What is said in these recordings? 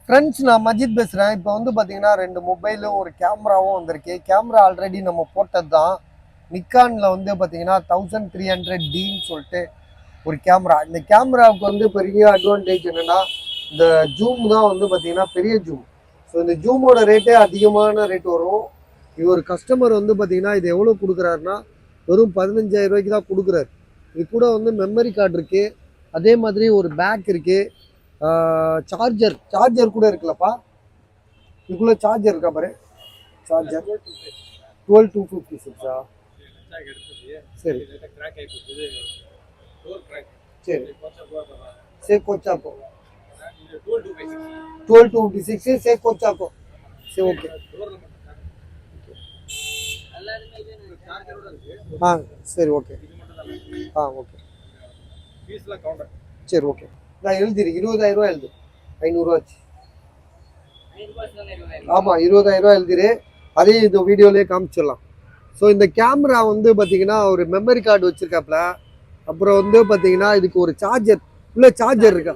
Friends, நான் மஜித் பேசுகிறேன். இப்போ வந்து பார்த்தீங்கன்னா 2 மொபைலும் ஒரு கேமராவும் வந்திருக்கு. கேமரா ஆல்ரெடி நம்ம போட்டது தான். நிக்கானில் வந்து பார்த்தீங்கன்னா 1300Dன்னு சொல்லிட்டு ஒரு கேமரா. இந்த கேமராவுக்கு வந்து பெரிய அட்வான்டேஜ் என்னென்னா, இந்த ஜூம் தான் வந்து பார்த்தீங்கன்னா பெரிய ஜூம். ஸோ இந்த ஜூமோட ரேட்டே அதிகமான ரேட் வரும். இது ஒரு கஸ்டமர் வந்து பார்த்தீங்கன்னா இது எவ்வளோ கொடுக்குறாருன்னா வெறும் 15,000 ரூபாய்க்கு தான் கொடுக்குறாரு. இது கூட வந்து மெமரி கார்டு இருக்குது, அதே மாதிரி ஒரு பேக் இருக்குது, சார்ஜர் கூட இருக்குல்லப்பா. இதுக்குள்ள சார்ஜர் இருக்கா பாரு. சார்ஜர் 12256 சரி சரி சே கோச்சாக்கோ 12256 சே கோச்சாக்கோ சரி ஓகே. ஆ சரி ஓகே. ஆ ஓகே சரி ஓகே. நான் எழுதிரு 20,000 ரூபா எழுது. 500 ரூபா ஆச்சு. ஆமாம் 20,000 ரூபா எழுதிரு. அதே இந்த வீடியோலேயே காமிச்சிடலாம். ஸோ இந்த கேமரா வந்து பார்த்தீங்கன்னா ஒரு மெமரி கார்டு வச்சுருக்காப்புல. அப்புறம் வந்து பார்த்தீங்கன்னா இதுக்கு ஒரு சார்ஜர் உள்ள சார்ஜர் இருக்கா?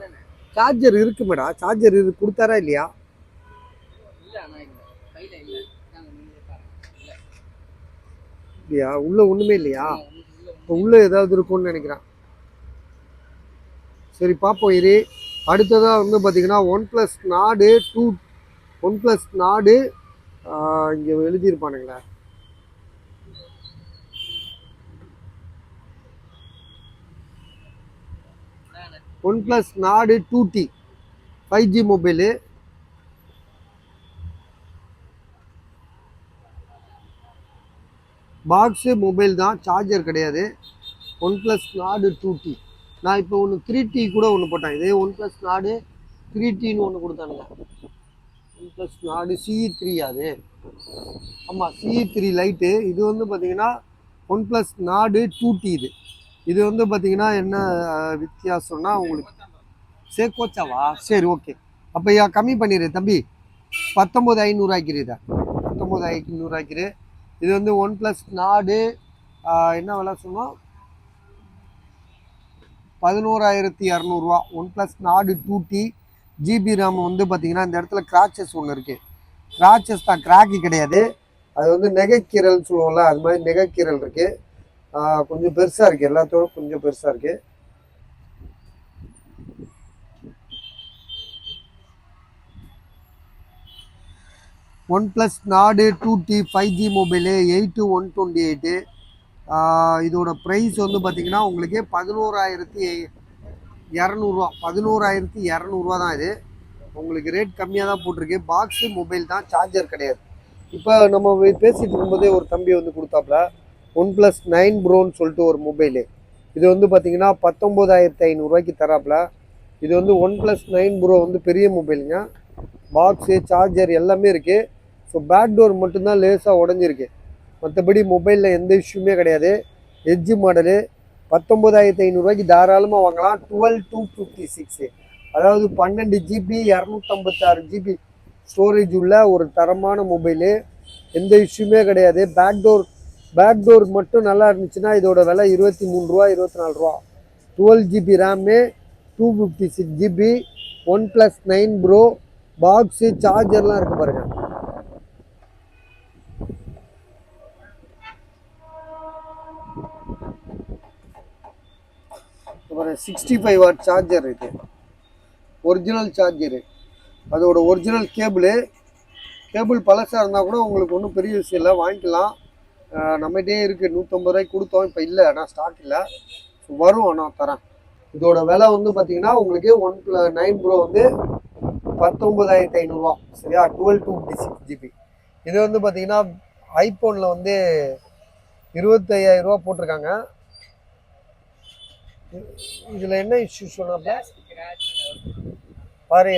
சார்ஜர் இருக்கு மேடா. சார்ஜர் இது கொடுத்தாரா இல்லையா? இல்லையா? உள்ள ஒன்றுமே இல்லையா? உள்ள ஏதாவது இருக்கும்னு நினைக்கிறேன். சரி பார்ப்போம் இரு. அடுத்ததாக வந்து பார்த்தீங்கன்னா OnePlus Nord 2 OnePlus Nord இங்கே எழுதியிருப்பானுங்களே. OnePlus Nord 2T 5G mobile. Box mobile தான், சார்ஜர் கிடையாது. OnePlus Nord 2T. நான் இப்போ ஒன்று 3T கூட ஒன்று போட்டேன். இதே OnePlus Nord 3Tன்னு ஒன்று கொடுத்தானுங்க. OnePlus Nord CE3 அது. ஆமாம் CE3 லைட்டு. இது வந்து பார்த்தீங்கன்னா OnePlus Nord 2T. இது வந்து பார்த்தீங்கன்னா என்ன வித்தியாசம்னா உங்களுக்கு கோச்சாவா? சரி ஓகே. அப்போ கம்மி பண்ணிடு தம்பி. 19,500 ஆக்கிடுதா? 19,500 ஆக்கிடு. இது வந்து OnePlus Nord என்ன விலை சொன்னோம்? 11,200 ரூபா. OnePlus Nord 2T. GB RAM வந்து பார்த்தீங்கன்னா இந்த இடத்துல கிராச்சஸ் ஒன்று இருக்குது. கிராச்சஸ் தான், கிராக்கு கிடையாது. அது வந்து நெகைக்கீரல் சொல்லுவோம்ல, அது மாதிரி நெகைக்கீரல் இருக்குது. கொஞ்சம் பெருசாக இருக்குது, எல்லாத்தோட கொஞ்சம் பெருசாக இருக்குது. OnePlus Nord 2T 5G mobile 8128. இதோட ப்ரைஸ் வந்து பார்த்தீங்கன்னா உங்களுக்கு 11,200 11,200 தான். இது உங்களுக்கு ரேட் கம்மியாக தான் போட்டிருக்கு. பாக்ஸு மொபைல் தான், சார்ஜர் கிடையாது. இப்போ நம்ம பேசிகிட்டு இருக்கும்போதே ஒரு தம்பி வந்து கொடுத்தாப்புல OnePlus 9 Proன்னு சொல்லிட்டு ஒரு மொபைலு. இது வந்து பார்த்தீங்கன்னா 19,500 ரூபாய்க்கு தராப்புல. இது வந்து OnePlus 9 Pro வந்து பெரிய மொபைலுங்க. பாக்ஸு சார்ஜர் எல்லாமே இருக்குது. ஸோ பேக் டோர் மட்டும்தான் லேசாக உடஞ்சிருக்கு. மற்றபடி மொபைலில் எந்த இஷ்யூமே கிடையாது. எட்ஜு மாடலு 19,500 ரூபாய்க்கு தாராளமாக வாங்கலாம். 12256, அதாவது 12 GB 256 GB ஸ்டோரேஜ் உள்ள ஒரு தரமான மொபைலு. எந்த இஷ்யூமே கிடையாது. பேக் டோர் மட்டும் நல்லா இருந்துச்சுன்னா இதோட விலை 23 ரூபா 24 ரூபா. 12 GB RAM, 256 GB, OnePlus 9 Pro. Box சார்ஜர்லாம் இருக்குது பாருங்கள். 65 வாட் சார்ஜர். இது ஒரிஜினல் சார்ஜரு. அதோட ஒரிஜினல் கேபிள் பழசாக இருந்தால் கூட உங்களுக்கு ஒன்றும் பெரிய விஷயம் இல்லை, வாங்கிக்கலாம். நம்மகிட்டே இருக்குது. 150 ரூபாய்க்கு கொடுத்தோம். இப்போ இல்லை, ஆனால் ஸ்டாக் இல்லை, வரும். ஆனால் தரேன். இதோட விலை வந்து பார்த்தீங்கன்னா உங்களுக்கு OnePlus 9 Pro வந்து 19,500 ரூபா. சரியா? 12 GB. இது வந்து பார்த்தீங்கன்னா ஐஃபோனில் வந்து 25,000 ரூபா போட்டிருக்காங்க. இதில் என்ன இஷ்யூ சொன்னாப்ப பாரு.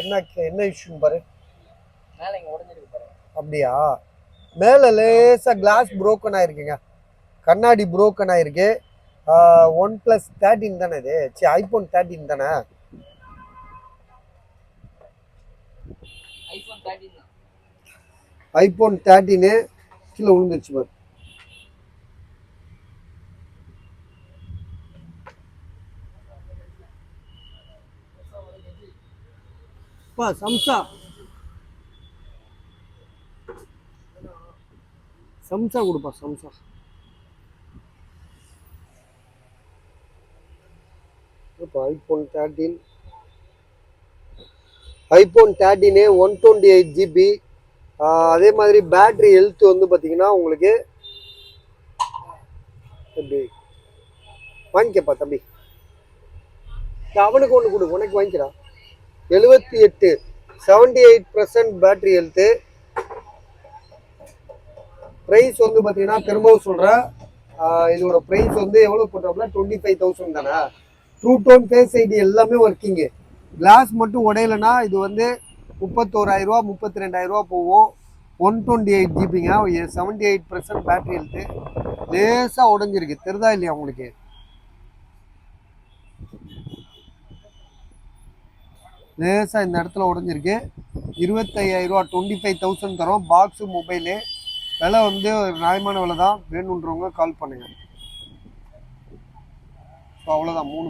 என்ன இஷ்யூன்னு பாரு. அப்படியா? மேலே லேசாக கிளாஸ் புரோக்கன் ஆகிருக்குங்க, கண்ணாடி புரோக்கன் ஆகிருக்கு. OnePlus 13 தானே இது? iPhone 13 தானே? iPhone 13 கீழே விழுந்துருச்சு பாரு. சம்சா சம்சா கொடுப்பா சம்சா. இப்போ ஐஃபோன் 13 128 GB. அதே மாதிரி பேட்ரி ஹெல்த் வந்து பார்த்தீங்கன்னா உங்களுக்கு எப்படி வாங்கிக்கப்பா தம்பி, அவனுக்கு ஒன்று கொடு, உனக்கு வாங்கிக்கிறா. 78 பேட்டரி ஹெல்த்து. ப்ரைஸ் வந்து பார்த்தீங்கன்னா திரும்பவும் சொல்கிறேன், இதோட ப்ரைஸ் வந்து எவ்வளோ போட்டோம்னா 25,000 தானே. ட்ரூ டோன் ஃபேஸ் ஐடி எல்லாமே ஒர்க்கிங்கு. கிளாஸ் மட்டும் உடையலைன்னா இது வந்து 31,000 ரூபா 32,000 ரூபா போகும். 128 ஜிபிங்க, 78% பேட்டரி ஹெல்த்து. லேசாக உடஞ்சிருக்கு, தெரிதா இல்லையா உங்களுக்கு? லேசாக இந்த இடத்துல உடஞ்சிருக்கு. 25,000 ரூபா 25,000 தரோம். பாக்ஸு மொபைலு விலை வந்து ஒரு நியாயமான விலை தான். வேணுன்றவங்க கால் பண்ணுங்கள். ஸோ அவ்வளோதான். 3